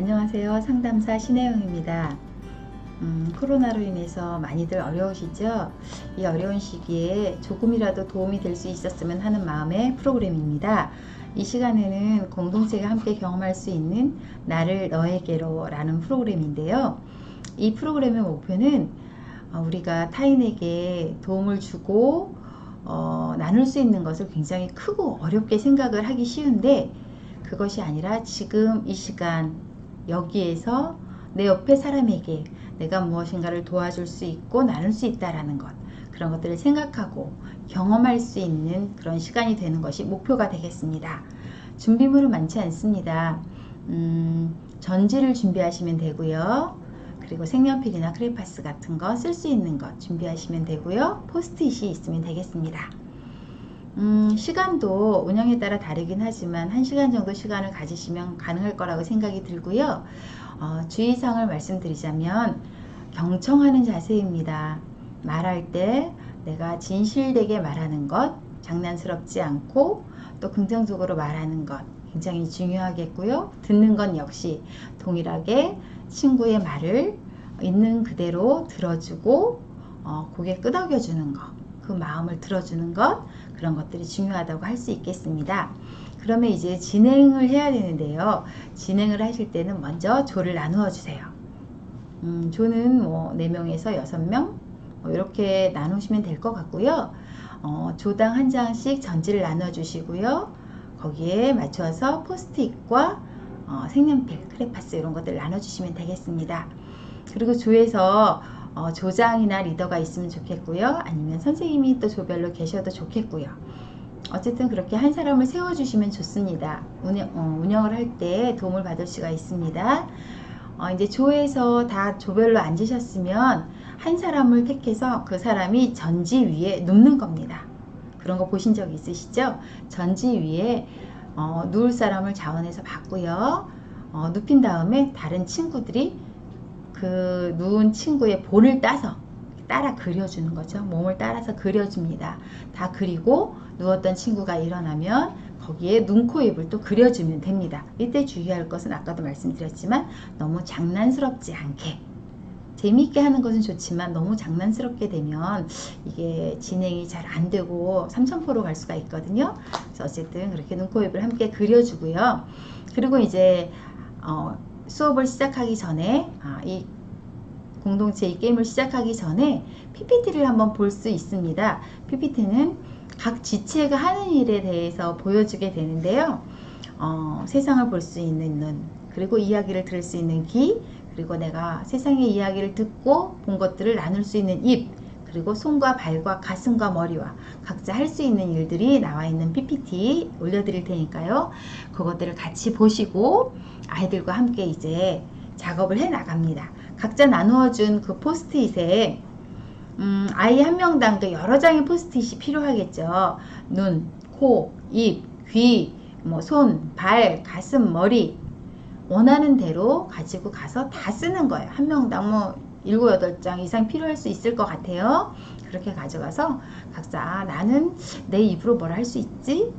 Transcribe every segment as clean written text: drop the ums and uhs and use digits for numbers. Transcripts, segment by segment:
안녕하세요. 상담사 신혜영입니다. 코로나로 인해서 많이들 어려우시죠? 이 어려운 시기에 조금이라도 도움이 될 수 있었으면 하는 마음의 프로그램입니다. 이 시간에는 공동체가 함께 경험할 수 있는 나를 너에게로 라는 프로그램인데요. 이 프로그램의 목표는 우리가 타인에게 도움을 주고 나눌 수 있는 것을 굉장히 크고 어렵게 생각을 하기 쉬운데, 그것이 아니라 지금 이 시간 여기에서 내 옆에 사람에게 내가 무엇인가를 도와줄 수 있고 나눌 수 있다라는 것, 그런 것들을 생각하고 경험할 수 있는 그런 시간이 되는 것이 목표가 되겠습니다. 준비물은 많지 않습니다. 전지를 준비하시면 되고요. 그리고 색연필이나 크레파스 같은 거 쓸 수 있는 것 준비하시면 되고요. 포스트잇이 있으면 되겠습니다. 시간도 운영에 따라 다르긴 하지만 1시간 정도 시간을 가지시면 가능할 거라고 생각이 들고요. 주의사항을 말씀드리자면 경청하는 자세입니다. 말할 때 내가 진실되게 말하는 것, 장난스럽지 않고 또 긍정적으로 말하는 것 굉장히 중요하겠고요. 듣는 건 역시 동일하게 친구의 말을 있는 그대로 들어주고 고개 끄덕여주는 것, 그 마음을 들어주는 것, 그런 것들이 중요하다고 할 수 있겠습니다. 그러면 이제 진행을 해야 되는데요. 진행을 하실 때는 먼저 조를 나누어 주세요. 조는 4명에서 6명 이렇게 나누시면 될 것 같고요. 조당 한 장씩 전지를 나눠 주시고요. 거기에 맞춰서 포스트잇과 색연필, 크레파스 이런 것들 나눠 주시면 되겠습니다. 그리고 조에서 조장이나 리더가 있으면 좋겠고요. 아니면 선생님이 또 조별로 계셔도 좋겠고요. 어쨌든 그렇게 한 사람을 세워주시면 좋습니다. 운영을 할 때 도움을 받을 수가 있습니다. 이제 조에서 다 조별로 앉으셨으면 한 사람을 택해서 그 사람이 전지 위에 눕는 겁니다. 그런 거 보신 적 있으시죠? 전지 위에 누울 사람을 자원해서 봤고요. 눕힌 다음에 다른 친구들이 그 누운 친구의 볼을 따서 따라 그려주는 거죠. 몸을 따라서 그려줍니다. 다 그리고 누웠던 친구가 일어나면 거기에 눈, 코, 입을 또 그려주면 됩니다. 이때 주의할 것은 아까도 말씀드렸지만 너무 장난스럽지 않게, 재미있게 하는 것은 좋지만 너무 장난스럽게 되면 이게 진행이 잘 안 되고 삼천포로 갈 수가 있거든요. 그래서 어쨌든 그렇게 눈, 코, 입을 함께 그려주고요. 그리고 이제 수업을 시작하기 전에 이 공동체 이 게임을 시작하기 전에 PPT를 한번 볼 수 있습니다. PPT는 각 지체가 하는 일에 대해서 보여주게 되는데요. 세상을 볼 수 있는 눈, 그리고 이야기를 들을 수 있는 귀, 그리고 내가 세상의 이야기를 듣고 본 것들을 나눌 수 있는 입, 그리고 손과 발과 가슴과 머리와 각자 할 수 있는 일들이 나와 있는 PPT 올려드릴 테니까요. 그것들을 같이 보시고 아이들과 함께 이제 작업을 해 나갑니다. 각자 나누어준 그 포스트잇에 아이 한 명당 또 여러 장의 포스트잇이 필요하겠죠. 눈, 코, 입, 귀, 손, 발, 가슴, 머리 원하는 대로 가지고 가서 다 쓰는 거예요. 한 명당 7, 8장 이상 필요할 수 있을 것 같아요. 그렇게 가져가서 각자 나는 내 입으로 뭘 할 수 있지?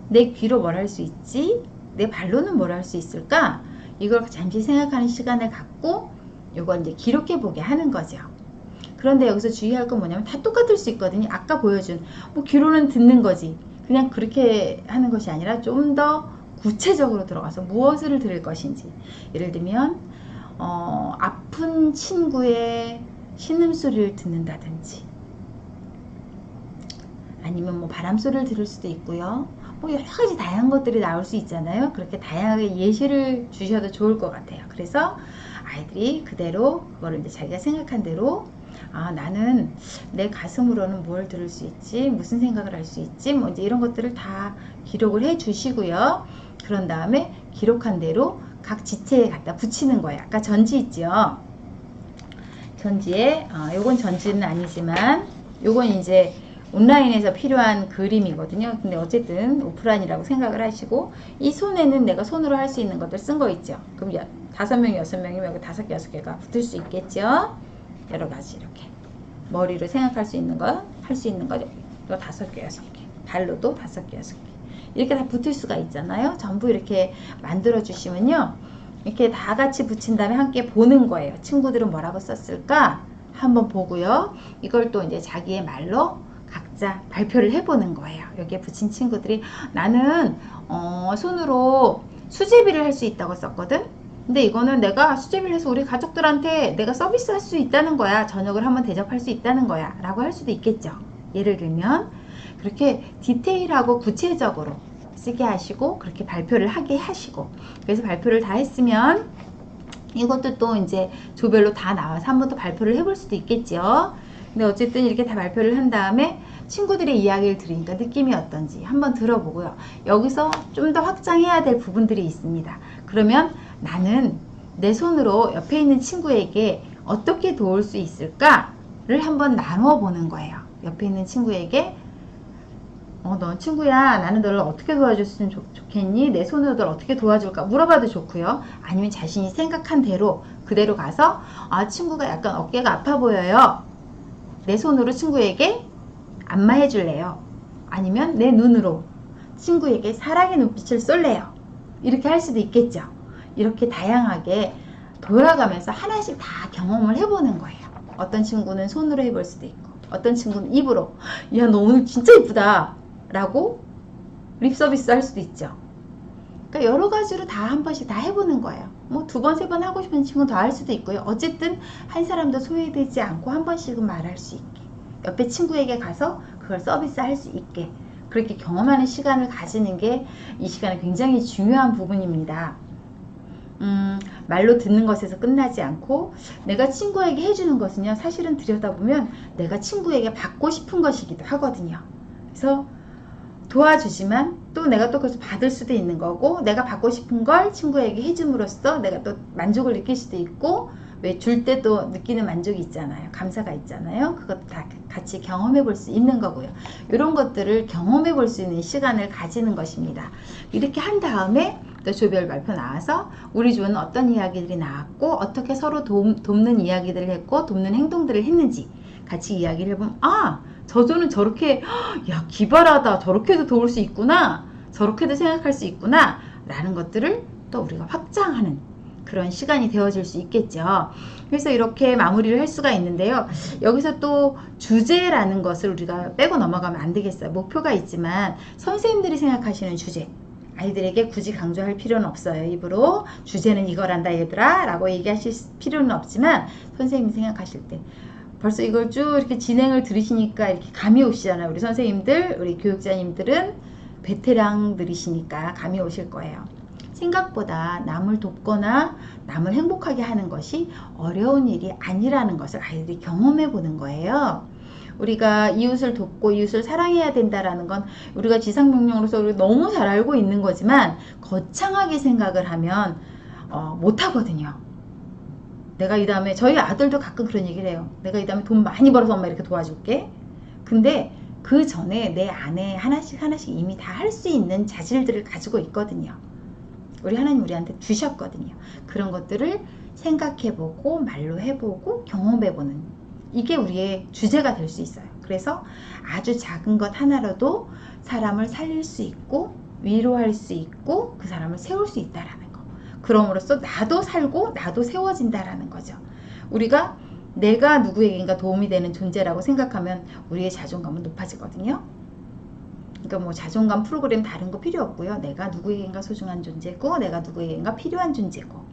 내 귀로 뭘 할 수 있지? 내 발로는 뭘 할 수 있을까? 이걸 잠시 생각하는 시간을 갖고 이걸 이제 기록해 보게 하는 거죠. 그런데 여기서 주의할 건 뭐냐면 다 똑같을 수 있거든요. 아까 보여준 귀로는 듣는 거지. 그냥 그렇게 하는 것이 아니라 좀 더 구체적으로 들어가서 무엇을 들을 것인지, 예를 들면 아픈 친구의 신음소리를 듣는다든지, 아니면 바람소리를 들을 수도 있고요. 여러 가지 다양한 것들이 나올 수 있잖아요. 그렇게 다양하게 예시를 주셔도 좋을 것 같아요. 그래서 아이들이 그대로 그거를 이제 자기가 생각한 대로 나는 내 가슴으로는 뭘 들을 수 있지, 무슨 생각을 할 수 있지, 이제 이런 것들을 다 기록을 해 주시고요. 그런 다음에 기록한 대로 각 지체에 갖다 붙이는 거예요. 아까 전지 있죠. 전지에 요건 전지는 아니지만 요건 이제 온라인에서 필요한 그림이거든요. 근데 어쨌든 오프라인이라고 생각을 하시고, 이 손에는 내가 손으로 할 수 있는 것들 쓴 거 있죠. 그럼 5명, 6명이면 여기 5개, 6개가 붙을 수 있겠죠. 여러 가지 이렇게 머리로 생각할 수 있는 거, 할 수 있는 거 또 5개, 6개, 발로도 5개, 6개 이렇게 다 붙을 수가 있잖아요. 전부 이렇게 만들어 주시면요, 이렇게 다 같이 붙인 다음에 함께 보는 거예요. 친구들은 뭐라고 썼을까? 한번 보고요. 이걸 또 이제 자기의 말로 각자 발표를 해보는 거예요. 여기에 붙인 친구들이 나는 손으로 수제비를 할 수 있다고 썼거든. 근데 이거는 내가 수제비를 해서 우리 가족들한테 내가 서비스 할 수 있다는 거야. 저녁을 한번 대접할 수 있다는 거야. 라고 할 수도 있겠죠. 예를 들면 그렇게 디테일하고 구체적으로 쓰게 하시고 그렇게 발표를 하게 하시고, 그래서 발표를 다 했으면 이것도 또 이제 조별로 다 나와서 한 번 더 발표를 해볼 수도 있겠죠. 근데 어쨌든 이렇게 다 발표를 한 다음에 친구들의 이야기를 들으니까 느낌이 어떤지 한번 들어보고요. 여기서 좀 더 확장해야 될 부분들이 있습니다. 그러면 나는 내 손으로 옆에 있는 친구에게 어떻게 도울 수 있을까를 한번 나누어 보는 거예요. 옆에 있는 친구에게 너 친구야, 나는 너를 어떻게 도와줬으면 좋겠니? 내 손으로 너를 어떻게 도와줄까? 물어봐도 좋고요. 아니면 자신이 생각한 대로 그대로 가서 친구가 약간 어깨가 아파 보여요. 내 손으로 친구에게 안마해 줄래요? 아니면 내 눈으로 친구에게 사랑의 눈빛을 쏠래요? 이렇게 할 수도 있겠죠. 이렇게 다양하게 돌아가면서 하나씩 다 경험을 해보는 거예요. 어떤 친구는 손으로 해볼 수도 있고, 어떤 친구는 입으로, 야, 너 오늘 진짜 이쁘다 라고 립서비스 할 수도 있죠. 그러니까 여러 가지로 다 한 번씩 다 해보는 거예요. 뭐 두 번, 세 번 하고 싶은 친구는 더 할 수도 있고요. 어쨌든 한 사람도 소외되지 않고 한 번씩은 말할 수 있게, 옆에 친구에게 가서 그걸 서비스 할 수 있게, 그렇게 경험하는 시간을 가지는 게 이 시간에 굉장히 중요한 부분입니다. 말로 듣는 것에서 끝나지 않고 내가 친구에게 해주는 것은요, 사실은 들여다보면 내가 친구에게 받고 싶은 것이기도 하거든요. 그래서 도와주지만 또 내가 또 그것을 받을 수도 있는 거고, 내가 받고 싶은 걸 친구에게 해줌으로써 내가 또 만족을 느낄 수도 있고, 왜 줄 때 또 느끼는 만족이 있잖아요. 감사가 있잖아요. 그것도 다 같이 경험해 볼 수 있는 거고요. 이런 것들을 경험해 볼 수 있는 시간을 가지는 것입니다. 이렇게 한 다음에 또 조별 발표 나와서 우리 조는 어떤 이야기들이 나왔고, 어떻게 서로 돕는 이야기들을 했고, 돕는 행동들을 했는지 같이 이야기를 해보면, 저 조는 저렇게, 야, 기발하다, 저렇게도 도울 수 있구나, 저렇게도 생각할 수 있구나 라는 것들을 또 우리가 확장하는 그런 시간이 되어질 수 있겠죠. 그래서 이렇게 마무리를 할 수가 있는데요. 여기서 또 주제라는 것을 우리가 빼고 넘어가면 안 되겠어요. 목표가 있지만 선생님들이 생각하시는 주제, 아이들에게 굳이 강조할 필요는 없어요. 입으로 주제는 이거란다 얘들아 라고 얘기하실 필요는 없지만, 선생님이 생각하실 때 벌써 이걸 쭉 이렇게 진행을 들으시니까 이렇게 감이 오시잖아요. 우리 선생님들, 우리 교육자님들은 베테랑들이시니까 감이 오실 거예요. 생각보다 남을 돕거나 남을 행복하게 하는 것이 어려운 일이 아니라는 것을 아이들이 경험해 보는 거예요. 우리가 이웃을 돕고 이웃을 사랑해야 된다라는 건 우리가 지상명령으로서 너무 잘 알고 있는 거지만, 거창하게 생각을 하면 못하거든요. 내가 이 다음에, 저희 아들도 가끔 그런 얘기를 해요. 내가 이 다음에 돈 많이 벌어서 엄마 이렇게 도와줄게. 근데 그 전에 내 안에 하나씩 이미 다 할 수 있는 자질들을 가지고 있거든요. 우리 하나님 우리한테 주셨거든요. 그런 것들을 생각해보고 말로 해보고 경험해보는, 이게 우리의 주제가 될 수 있어요. 그래서 아주 작은 것 하나라도 사람을 살릴 수 있고 위로할 수 있고 그 사람을 세울 수 있다라는 거. 그럼으로써 나도 살고 나도 세워진다라는 거죠. 우리가 내가 누구에게인가 도움이 되는 존재라고 생각하면 우리의 자존감은 높아지거든요. 그러니까 뭐 자존감 프로그램 다른 거 필요 없고요. 내가 누구에게인가 소중한 존재고, 내가 누구에게인가 필요한 존재고,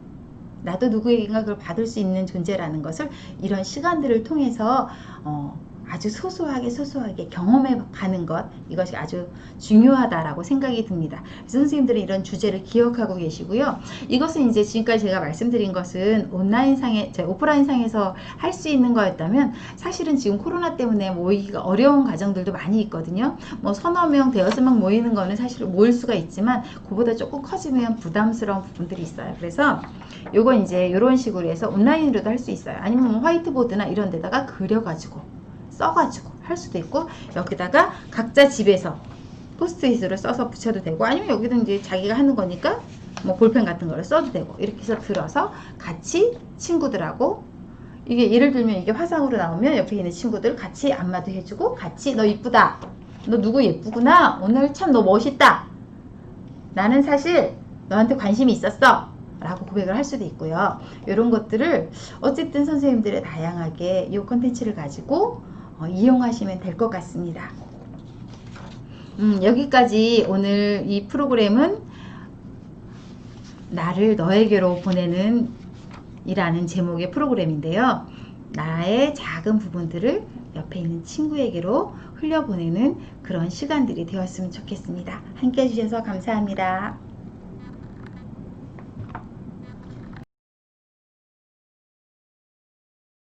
나도 누구에게인가 그걸 받을 수 있는 존재라는 것을 이런 시간들을 통해서 아주 소소하게 경험해 가는 것, 이것이 아주 중요하다라고 생각이 듭니다. 그래서 선생님들은 이런 주제를 기억하고 계시고요. 이것은 이제 지금까지 제가 말씀드린 것은 온라인상에, 오프라인상에서 할 수 있는 거였다면, 사실은 지금 코로나 때문에 모이기가 어려운 가정들도 많이 있거든요. 뭐 서너 명, 대여섯 명 모이는 거는 사실 모일 수가 있지만, 그보다 조금 커지면 부담스러운 부분들이 있어요. 그래서 요건 이제 이런 식으로 해서 온라인으로도 할 수 있어요. 아니면 뭐 화이트보드나 이런 데다가 그려가지고 써가지고 할 수도 있고, 여기다가 각자 집에서 포스트잇으로 써서 붙여도 되고, 아니면 여기도 이제 자기가 하는 거니까 뭐 볼펜 같은 거를 써도 되고, 이렇게 해서 들어서 같이 친구들하고, 이게 예를 들면 이게 화상으로 나오면 옆에 있는 친구들 같이 안마도 해주고, 같이 너 이쁘다, 너 누구 예쁘구나, 오늘 참 너 멋있다, 나는 사실 너한테 관심이 있었어 라고 고백을 할 수도 있고요. 이런 것들을 어쨌든 선생님들의 다양하게 이 컨텐츠를 가지고 이용하시면 될 것 같습니다. 여기까지 오늘 이 프로그램은 나를 너에게로 보내는 이라는 제목의 프로그램인데요. 나의 작은 부분들을 옆에 있는 친구에게로 흘려보내는 그런 시간들이 되었으면 좋겠습니다. 함께 해주셔서 감사합니다.